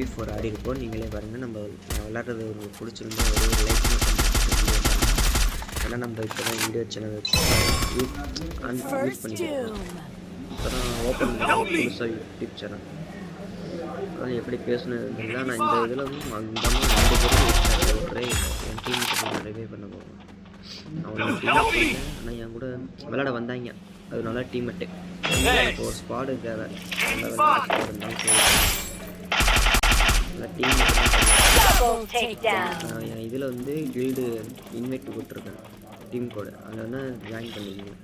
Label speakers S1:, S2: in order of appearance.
S1: 4 ஆடி இருப்போம். நீங்களே பாருங்கள். நம்ம விளாட்றது ஒரு பிடிச்சிருந்தா ஒரு லைக் மட்டும் ஏன்னா நம்ம இப்போ தான் வீடியோ சேனல் யூஸ் பண்ணிக்கிறோம். இப்போ தான் ஓப்பன் பண்ணி புதுசாக யூடியூப் சேனல். அதான் எப்படி பேசணும் இல்லை. நான் இந்த இதில் வந்து அந்த 2 பேரும் ஒரே என் டீமுக்கு நிறையவே பண்ண போகிறேன். அவனோட டீம் ஆனால் என் கூட விளையாட வந்தாங்க. அது நல்லா டீமெட்டு. எனக்கு ஒரு ஸ்குவாடு தேவை. இதில் வந்து கில்டு இன்வைட் கொடுத்துருக்கேன் டீம் கோடு. அதில் வந்து ஜாயின் பண்ணிக்கணும்.